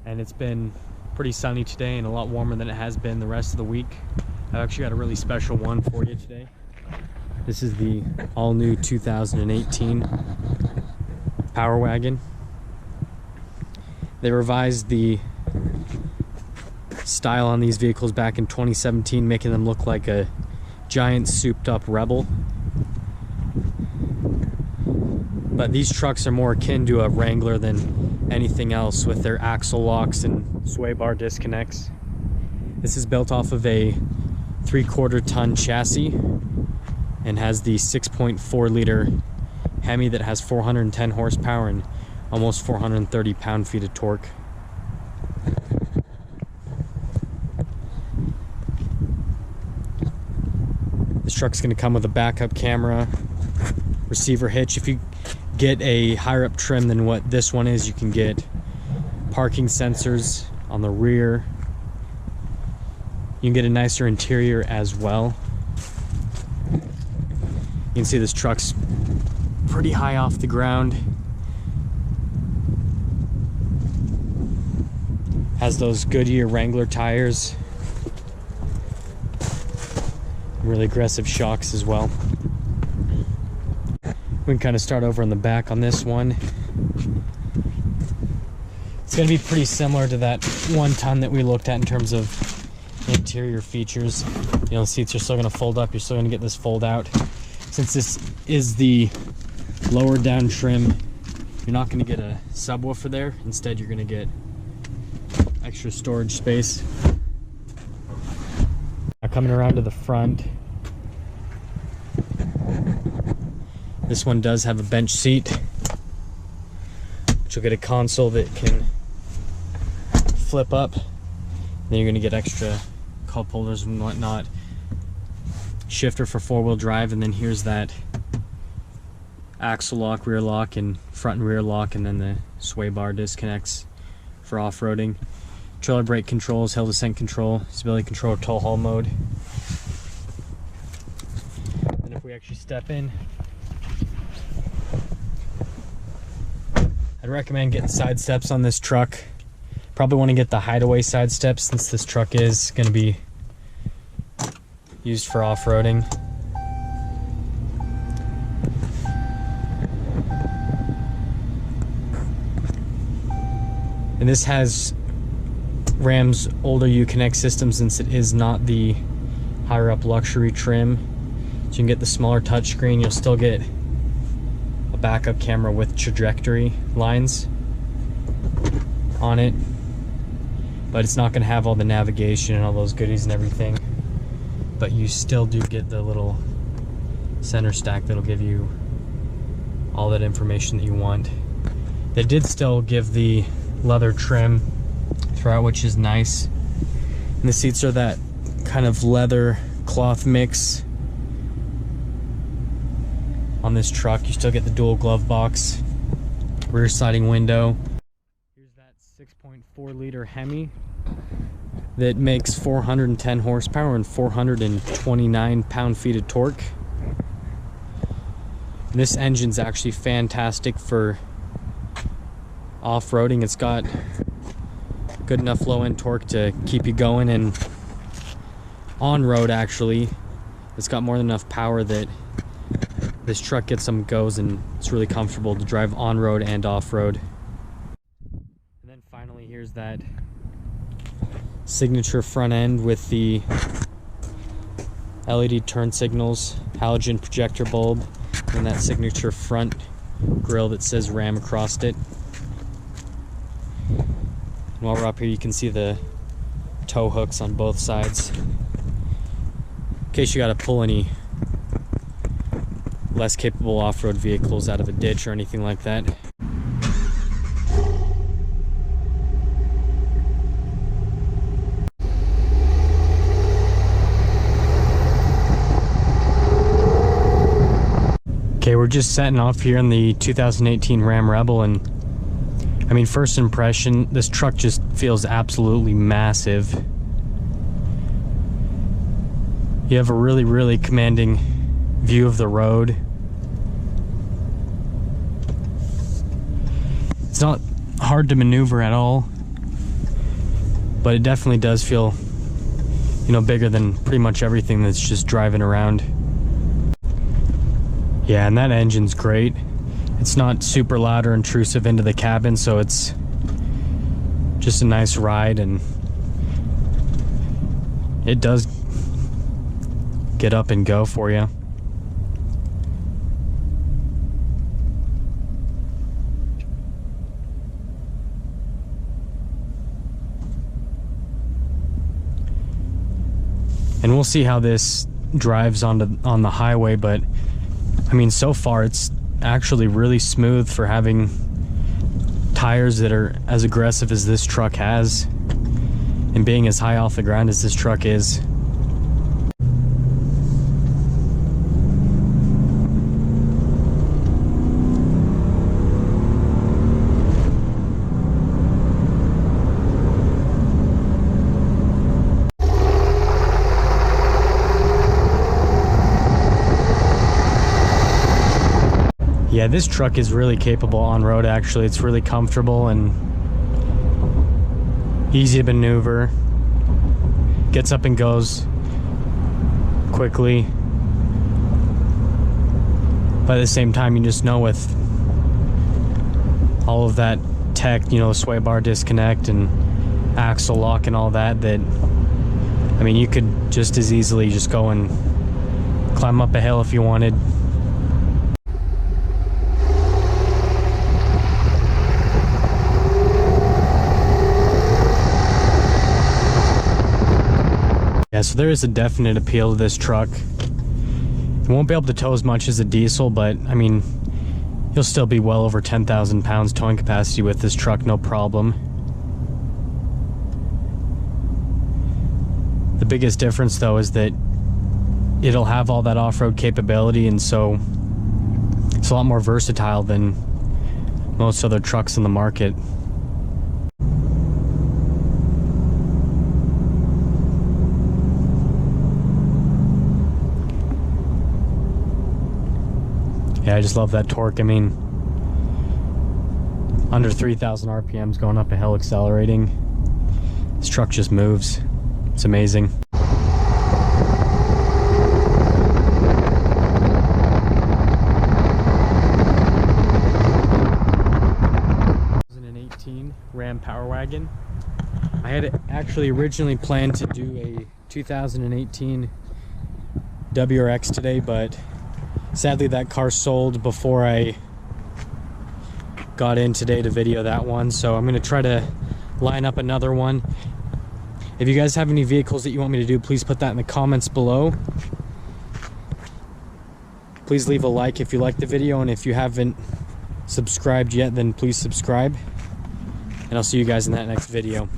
and it's been pretty sunny today and a lot warmer than it has been the rest of the week. I've actually got a really special one for you today. This is the all-new 2018 Powerwagon. They revised the style on these vehicles back in 2017, making them look like a giant souped-up Rebel. But these trucks are more akin to a Wrangler than anything else, with their axle locks and sway bar disconnects. This is built off of a 3/4 ton chassis and has the 6.4 liter Hemi that has 410 horsepower and almost 430 pound-feet of torque. This truck's going to come with a backup camera, receiver hitch. If you get a higher up trim than what this one is, you can get parking sensors on the rear. You can get a nicer interior as well. You can see this truck's pretty high off the ground. Has those Goodyear Wrangler tires. Really aggressive shocks as well. We can kind of start over in the back on this one. It's going to be pretty similar to that 1 ton that we looked at in terms of interior features. You know, the seats are still going to fold up. You're still going to get this fold out. Since this is the lower down trim, you're not going to get a subwoofer there. Instead, you're going to get extra storage space. Now coming around to the front, this one does have a bench seat, but you'll get a console that can flip up. Then you're going to get extra cup holders and whatnot. Shifter for 4-wheel drive, and then here's that axle lock, rear lock, and front and rear lock, and then the sway bar disconnects for off-roading. Trailer brake controls, hill descent control, stability control, tow haul mode. And if we actually step in, I'd recommend getting side steps on this truck. Probably want to get the hideaway side steps since this truck is going to be used for off-roading. And this has Ram's older Uconnect system, since it is not the higher up luxury trim. So you can get the smaller touchscreen. You'll still get a backup camera with trajectory lines on it, but it's not going to have all the navigation and all those goodies and everything. But you still do get the little center stack that'll give you all that information that you want. They did still give the leather trim throughout, which is nice. And the seats are that kind of leather cloth mix on this truck. You still get the dual glove box, rear sliding window. Here's that 6.4 liter Hemi that makes 410 horsepower and 429 pound-feet of torque. This engine's actually fantastic for off-roading. It's got good enough low-end torque to keep you going, and on-road actually it's got more than enough power that this truck gets some goes, and it's really comfortable to drive on-road and off-road. And then finally, here's that signature front end with the LED turn signals, halogen projector bulb, and that signature front grille that says Ram across it. And while we're up here, you can see the tow hooks on both sides, in case you got to pull any less capable off-road vehicles out of a ditch or anything like that. Okay, we're just setting off here in the 2018 Ram Rebel, and I mean, first impression, this truck just feels absolutely massive. You have a really, really commanding view of the road. It's not hard to maneuver at all. but it definitely does feel, you know, bigger than pretty much everything that's just driving around. Yeah, and that engine's great. It's not super loud or intrusive into the cabin, so it's just a nice ride, and it does get up and go for you. And we'll see how this drives on the highway, but I mean, so far it's actually really smooth for having tires that are as aggressive as this truck has, and being as high off the ground as this truck is. Yeah, this truck is really capable on road, actually. It's really comfortable and easy to maneuver. Gets up and goes quickly. But at the same time, you just know with all of that tech, you know, sway bar disconnect and axle lock and all that, that, I mean, you could just as easily just go and climb up a hill if you wanted. Yeah, so there is a definite appeal to this truck. It won't be able to tow as much as a diesel, but I mean, you'll still be well over 10,000 pounds towing capacity with this truck, no problem. The biggest difference though is that it'll have all that off-road capability, and so it's a lot more versatile than most other trucks in the market. Yeah, I just love that torque. I mean, under 3,000 RPMs going up a hill accelerating. This truck just moves. It's amazing. 2018 Ram Powerwagon. I had actually originally planned to do a 2018 WRX today, but sadly that car sold before I got in today to video that one, so I'm going to try to line up another one. If you guys have any vehicles that you want me to do, please put that in the comments below. Please leave a like if you like the video, and if you haven't subscribed yet, then please subscribe, and I'll see you guys in that next video.